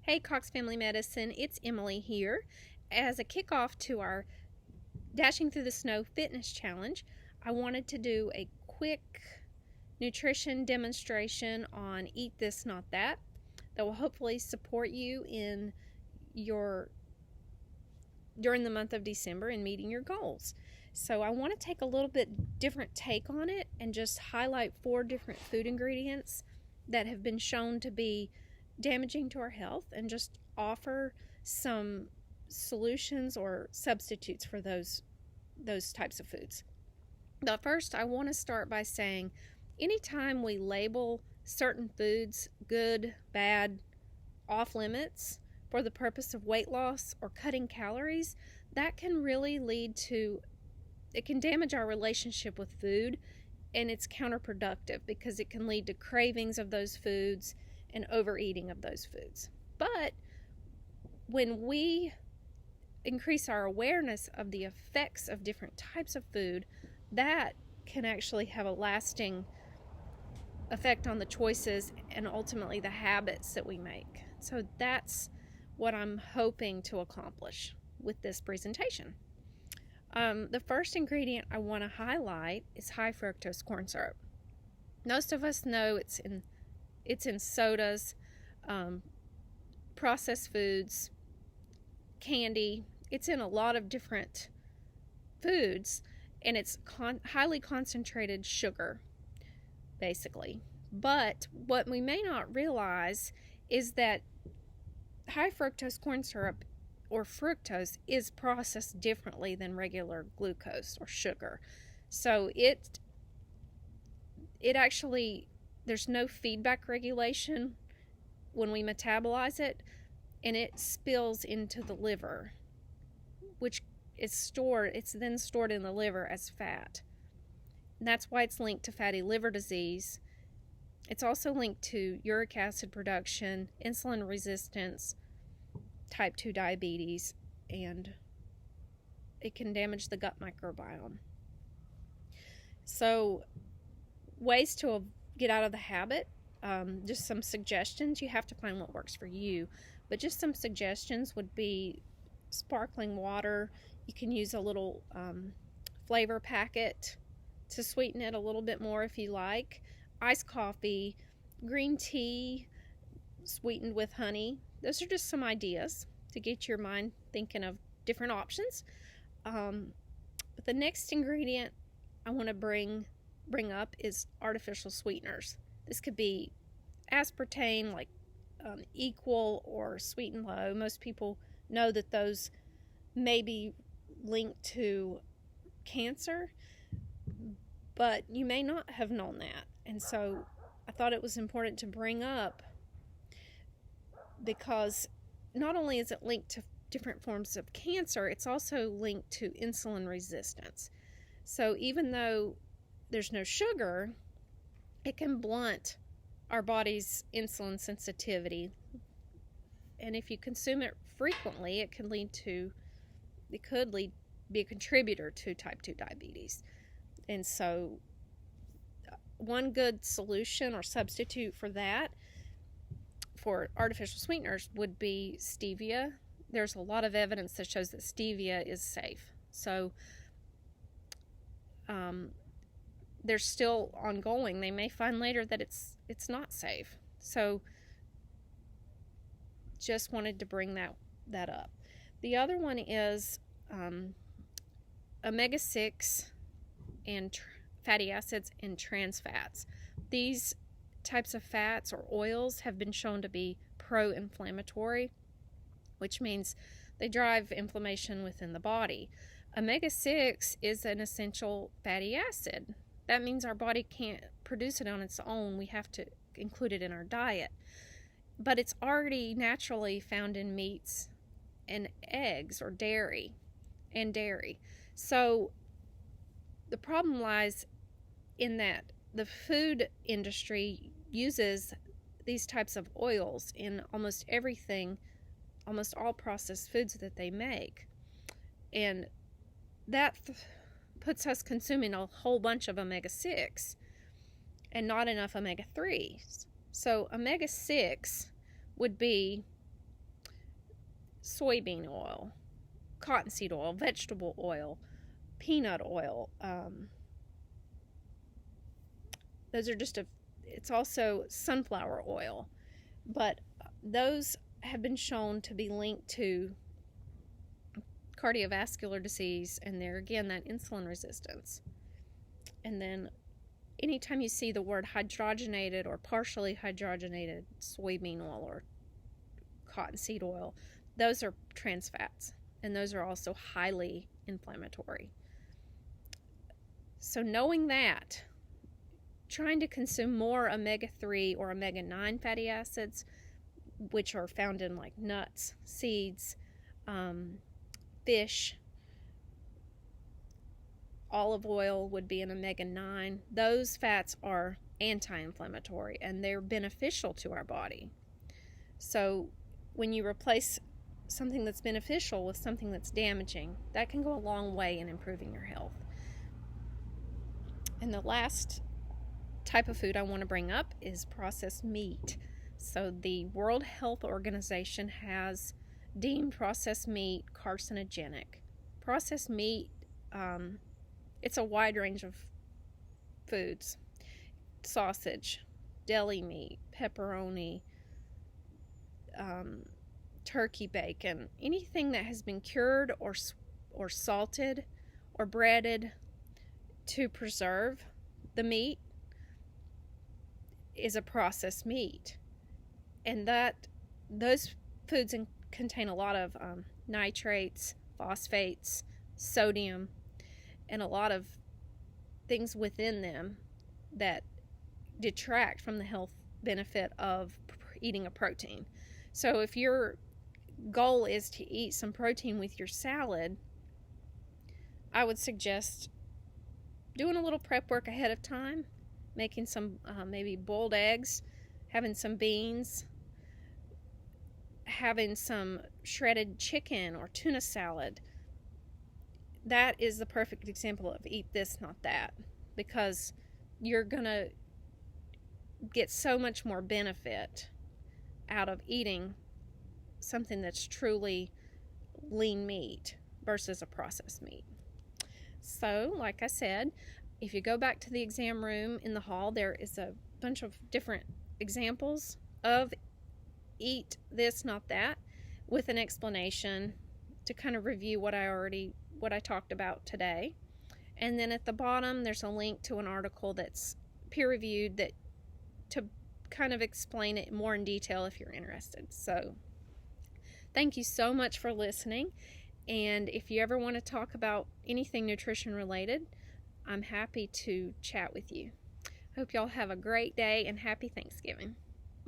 Hey Cox Family Medicine, it's Emily here. As a kickoff to our Dashing Through the Snow Fitness Challenge, I wanted to do a quick nutrition demonstration on Eat This Not That that will hopefully support you in during the month of December in meeting your goals. So I want to take a little bit different take on it and just highlight 4 different food ingredients that have been shown to be damaging to our health and just offer some solutions or substitutes for those types of foods. But first, I want to start by saying anytime we label certain foods good, bad, off limits for the purpose of weight loss or cutting calories, that can really it can damage our relationship with food, and it's counterproductive because it can lead to cravings of those foods and overeating of those foods. But when we increase our awareness of the effects of different types of food, that can actually have a lasting effect on the choices and ultimately the habits that we make. So that's what I'm hoping to accomplish with this presentation. The first ingredient I want to highlight is high fructose corn syrup. Most of us know it's in sodas, processed foods, candy. It's in a lot of different foods, and it's highly concentrated sugar, basically. But what we may not realize is that high fructose corn syrup, or fructose, is processed differently than regular glucose or sugar. So it actually, there's no feedback regulation when we metabolize it, and it spills into the liver, which it's then stored in the liver as fat. And that's why it's linked to fatty liver disease. It's also linked to uric acid production, insulin resistance, type 2 diabetes, and it can damage the gut microbiome. So ways to get out of the habit, just some suggestions. You have to find what works for you, but just some suggestions would be sparkling water. You can use a little flavor packet to sweeten it a little bit more if you like. Iced coffee, green tea sweetened with honey. Those are just some ideas to get your mind thinking of different options. But the next ingredient I want to bring up is artificial sweeteners. This could be aspartame, like Equal or Sweet and Low. Most people know that those may be linked to cancer, but you may not have known that. And so I thought it was important to bring up, because not only is it linked to different forms of cancer, it's also linked to insulin resistance. So even though there's no sugar, it can blunt our body's insulin sensitivity. And if you consume it frequently, it could be a contributor to type 2 diabetes. And so one good solution or substitute for that, for artificial sweeteners, would be stevia. There's a lot of evidence that shows that stevia is safe. So they're still ongoing. They may find later that it's not safe. So just wanted to bring that up. The other one is omega-6 and fatty acids and trans fats. These types of fats or oils have been shown to be pro-inflammatory, which means they drive inflammation within the body. Omega-6 is an essential fatty acid. That means our body can't produce it on its own. We have to include it in our diet. But it's already naturally found in meats and eggs or dairy. So the problem lies in that the food industry uses these types of oils in almost everything, almost all processed foods that they make. And that puts us consuming a whole bunch of omega-6 and not enough omega-3s. So omega-6 would be soybean oil, cottonseed oil, vegetable oil, peanut oil. Those are just it's also sunflower oil. But those have been shown to be linked to cardiovascular disease, and there again, that insulin resistance. And then anytime you see the word hydrogenated or partially hydrogenated soybean oil or cottonseed oil, those are trans fats, and those are also highly inflammatory. So knowing that, trying to consume more omega-3 or omega-9 fatty acids, which are found in like nuts, seeds, fish, olive oil would be an omega-9. Those fats are anti-inflammatory and they're beneficial to our body. So when you replace something that's beneficial with something that's damaging, that can go a long way in improving your health. And the last type of food I want to bring up is processed meat. So the World Health Organization has deemed processed meat carcinogenic. Processed meat, it's a wide range of foods: sausage, deli meat, pepperoni, turkey bacon, anything that has been cured or salted or breaded to preserve the meat is a processed meat. And those foods contain a lot of nitrates, phosphates, sodium, and a lot of things within them that detract from the health benefit of eating a protein. So if your goal is to eat some protein with your salad, I would suggest doing a little prep work ahead of time, making some maybe boiled eggs, having some beans, having some shredded chicken or tuna salad. That is the perfect example of eat this, not that, because you're going to get so much more benefit out of eating something that's truly lean meat versus a processed meat. So, like I said, if you go back to the exam room in the hall, there is a bunch of different examples of eat this, not that, with an explanation to kind of review what I talked about today. And then at the bottom, there's a link to an article that's peer-reviewed to kind of explain it more in detail if you're interested. So, thank you so much for listening. And if you ever want to talk about anything nutrition related, I'm happy to chat with you. Hope y'all have a great day and happy Thanksgiving.